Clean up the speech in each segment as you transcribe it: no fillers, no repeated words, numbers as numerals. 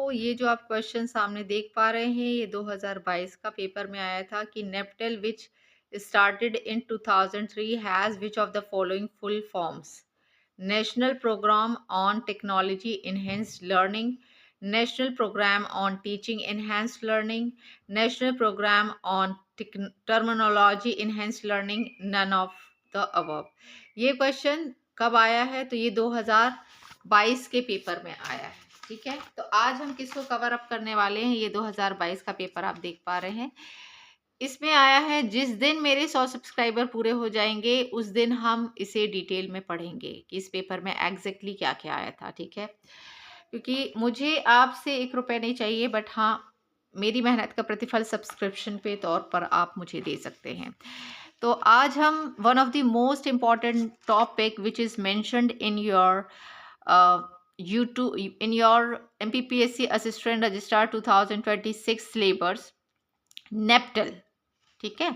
तो ये जो आप क्वेश्चन सामने देख पा रहे हैं, ये 2022 का पेपर में आया था कि NPTEL which started in 2003 has which of the following full forms? National programme on technology enhanced learning, national programme on teaching enhanced learning, national programme on terminology enhanced learning, none of the above. ये question कब आया है? तो ये 2022 के paper में आया है। ठीक है, तो आज हम किसको कवर अप करने वाले हैं? ये 2022 का पेपर आप देख पा रहे हैं। इसमें आया है जिस दिन मेरे 100 सब्सक्राइबर पूरे हो जाएंगे उस दिन हम इसे डिटेल में पढ़ेंगे कि इस पेपर में एग्जैक्टली क्या क्या आया था। ठीक है, क्योंकि मुझे आपसे 1 रुपए नहीं चाहिए, बट हाँ, मेरी मेहनत का प्रतिफल सब्सक्रिप्शन पे तौर पर आप मुझे दे सकते हैं। तो आज हम one of the most important topic which is mentioned in your YouTube in your MPPSC Assistant Registrar 2026 syllabus, NPTEL. ठीक है,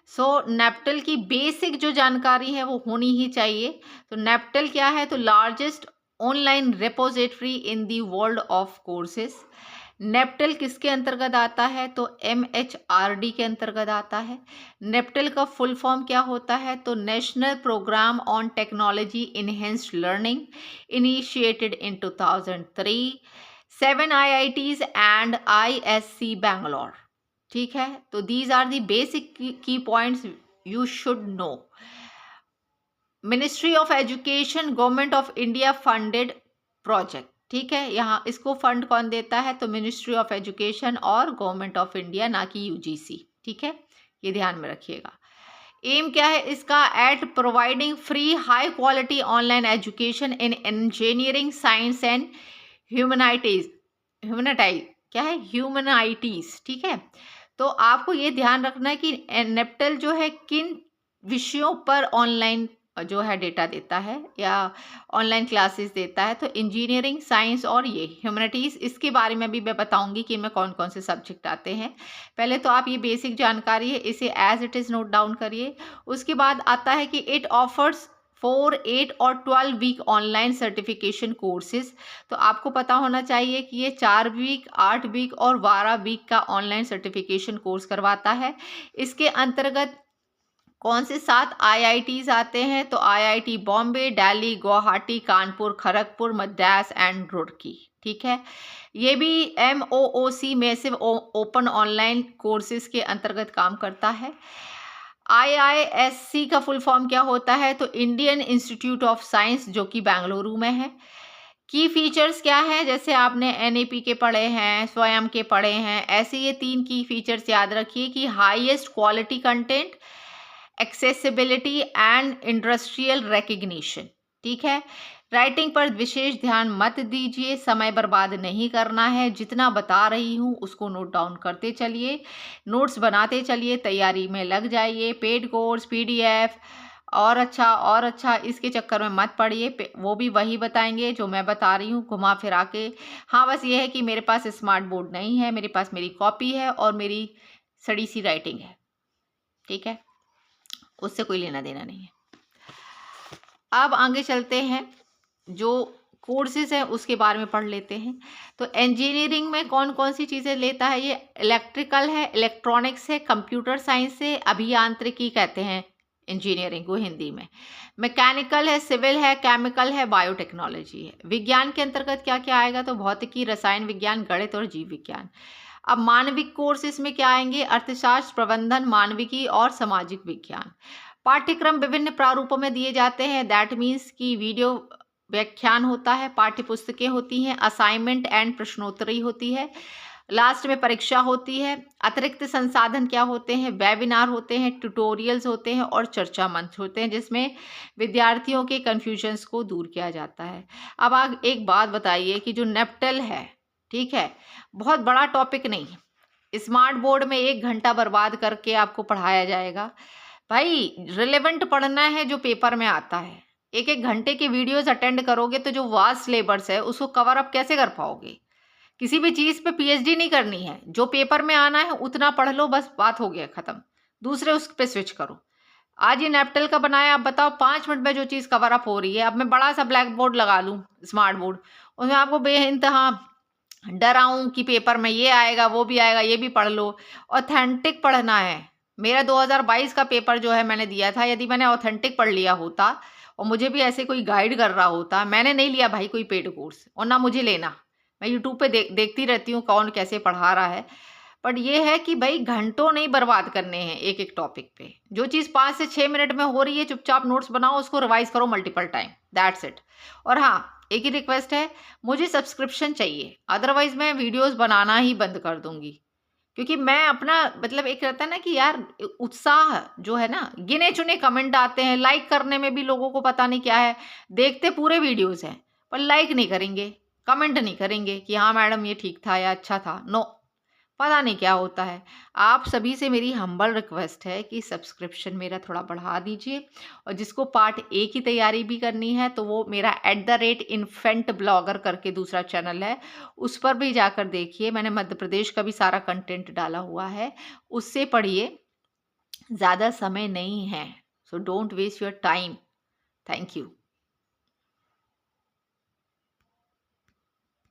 सो नेप्टल की बेसिक जो जानकारी है वो होनी ही चाहिए। तो नेप्टल क्या है? तो largest online repository in the world of courses. NPTEL किसके अंतर्गत आता है? तो MHRD के अंतर्गत आता है। नेप्टल का फुल फॉर्म क्या होता है? तो national programme on technology enhanced learning, initiated in 2003, 7 IITs and ISC Bangalore. ठीक है, तो these are the basic key points you should know. Ministry of education, government of India funded project. ठीक है, यहाँ इसको फंड कौन देता है? तो मिनिस्ट्री ऑफ एजुकेशन और गवर्नमेंट ऑफ इंडिया, ना कि UGC। ठीक है, ये ध्यान में रखिएगा। एम क्या है इसका? Eight providing free high quality online education in engineering, science and humanities. क्या है? ह्यूमैनिटीज। ठीक है, तो आपको ये ध्यान रखना है कि नेप्टल जो है किन विषयों पर ऑनलाइन जो है डेटा देता है या ऑनलाइन क्लासेस देता है। तो इंजीनियरिंग, साइंस और ये ह्यूमैनिटीज़, इसके बारे में भी मैं बताऊंगी कि इनमें कौन कौन से सब्जेक्ट आते हैं। पहले तो आप ये बेसिक जानकारी है इसे as it is note down करिए। उसके बाद आता है कि इट ऑफर्स 4, 8 और 12 वीक ऑनलाइन सर्टिफिकेशन कोर्सेज। तो आपको पता होना चाहिए कि ये 4 वीक, 8 वीक और 12 वीक का ऑनलाइन सर्टिफिकेशन कोर्स करवाता है। इसके अंतर्गत कौन से 7 IITs आते हैं? तो IIT बॉम्बे, दिल्ली, गुवाहाटी, कानपुर, खड़गपुर, मद्रास एंड रुड़की। ठीक है, ये भी MOOC massive open online courses के अंतर्गत काम करता है। IISC का फुल फॉर्म क्या होता है? तो इंडियन इंस्टीट्यूट ऑफ साइंस, जो कि बेंगलुरु में है। की फीचर्स क्या है? जैसे आपने NAP के पढ़े हैं, स्वयं के पढ़े हैं, ऐसे ये 3 की फीचर्स याद रखिए कि highest quality content, accessibility and industrial recognition. ठीक है, राइटिंग पर विशेष ध्यान मत दीजिए, समय बर्बाद नहीं करना है। जितना बता रही हूँ उसको नोट डाउन करते चलिए, नोट्स बनाते चलिए, तैयारी में लग जाइए। पेड कोर्स, PDF और अच्छा इसके चक्कर में मत पड़िए, वो भी वही बताएंगे जो मैं बता रही हूँ घुमा फिरा के। हाँ, बस ये है कि मेरे पास स्मार्ट बोर्ड नहीं है, मेरे पास मेरी कॉपी है और मेरी सड़ी सी राइटिंग है। ठीक है, उससे कोई लेना देना नहीं है। अब आगे चलते हैं, जो कोर्सेज हैं उसके बारे में पढ़ लेते हैं। तो इंजीनियरिंग में कौन कौन सी चीज़ें लेता है? ये इलेक्ट्रिकल है, इलेक्ट्रॉनिक्स है, कंप्यूटर साइंस है, अभियांत्रिकी कहते हैं इंजीनियरिंग को हिंदी में, मैकेनिकल है, सिविल है, केमिकल है, बायोटेक्नोलॉजी है। विज्ञान के अंतर्गत क्या क्या आएगा? तो भौतिकी, रसायन विज्ञान, गणित और जीव विज्ञान। अब मानविक कोर्स इसमें क्या आएंगे? अर्थशास्त्र, प्रबंधन, मानविकी और सामाजिक विज्ञान। पाठ्यक्रम विभिन्न प्रारूपों में दिए जाते हैं, दैट मीन्स कि वीडियो व्याख्यान होता है, पाठ्य पुस्तकें होती हैं, असाइनमेंट एंड प्रश्नोत्तरी होती है, लास्ट में परीक्षा होती है। अतिरिक्त संसाधन क्या होते हैं? वेबिनार होते हैं, ट्यूटोरियल्स होते हैं और चर्चा मंच होते हैं, जिसमें विद्यार्थियों के कन्फ्यूजन्स को दूर किया जाता है। अब आप एक बात बताइए कि जो नेप्टल है, ठीक है, बहुत बड़ा टॉपिक नहीं है, स्मार्ट बोर्ड में 1 घंटा बर्बाद करके आपको पढ़ाया जाएगा। भाई, रिलेवेंट पढ़ना है जो पेपर में आता है। 1-1 घंटे के वीडियोस अटेंड करोगे तो जो वास्ट सिलेबस है उसको कवर अप कैसे कर पाओगे? किसी भी चीज़ पे PhD नहीं करनी है, जो पेपर में आना है उतना पढ़ लो, बस बात हो गया ख़त्म। दूसरे उस पे स्विच करो। आज ये नेप्टल का बनाया, आप बताओ 5 मिनट में जो चीज़ कवर अप हो रही है। अब मैं बड़ा सा ब्लैक बोर्ड लगा लूँ, स्मार्ट बोर्ड, उसमें आपको बेइंतहा डराऊं कि पेपर में ये आएगा वो भी आएगा, ये भी पढ़ लो। ऑथेंटिक पढ़ना है। मेरा 2022 का पेपर जो है मैंने दिया था, यदि मैंने ऑथेंटिक पढ़ लिया होता और मुझे भी ऐसे कोई गाइड कर रहा होता, मैंने नहीं लिया भाई कोई पेड कोर्स और ना मुझे लेना। मैं यूट्यूब पे देखती रहती हूँ कौन कैसे पढ़ा रहा है। बट ये है कि भाई घंटों नहीं बर्बाद करने हैं एक एक टॉपिक पे। जो चीज़ 5 से 6 मिनट में हो रही है चुपचाप नोट्स बनाओ, उसको रिवाइज करो मल्टीपल टाइम, दैट्स इट। और हाँ, एक ही रिक्वेस्ट है, मुझे सब्सक्रिप्शन चाहिए, अदरवाइज मैं वीडियोस बनाना ही बंद कर दूंगी। क्योंकि मैं अपना मतलब एक रहता है ना कि यार उत्साह जो है ना, गिने चुने कमेंट आते हैं, लाइक करने में भी लोगों को पता नहीं क्या है, देखते पूरे वीडियोस हैं पर लाइक नहीं करेंगे, कमेंट नहीं करेंगे कि हाँ मैडम ये ठीक था या अच्छा था, नो, पता नहीं क्या होता है। आप सभी से मेरी हम्बल रिक्वेस्ट है कि सब्सक्रिप्शन मेरा थोड़ा बढ़ा दीजिए। और जिसको पार्ट ए की तैयारी भी करनी है तो वो मेरा @इन्फेंट ब्लॉगर करके दूसरा चैनल है, उस पर भी जाकर देखिए। मैंने मध्य प्रदेश का भी सारा कंटेंट डाला हुआ है, उससे पढ़िए। ज़्यादा समय नहीं है, so don't waste your time. Thank you.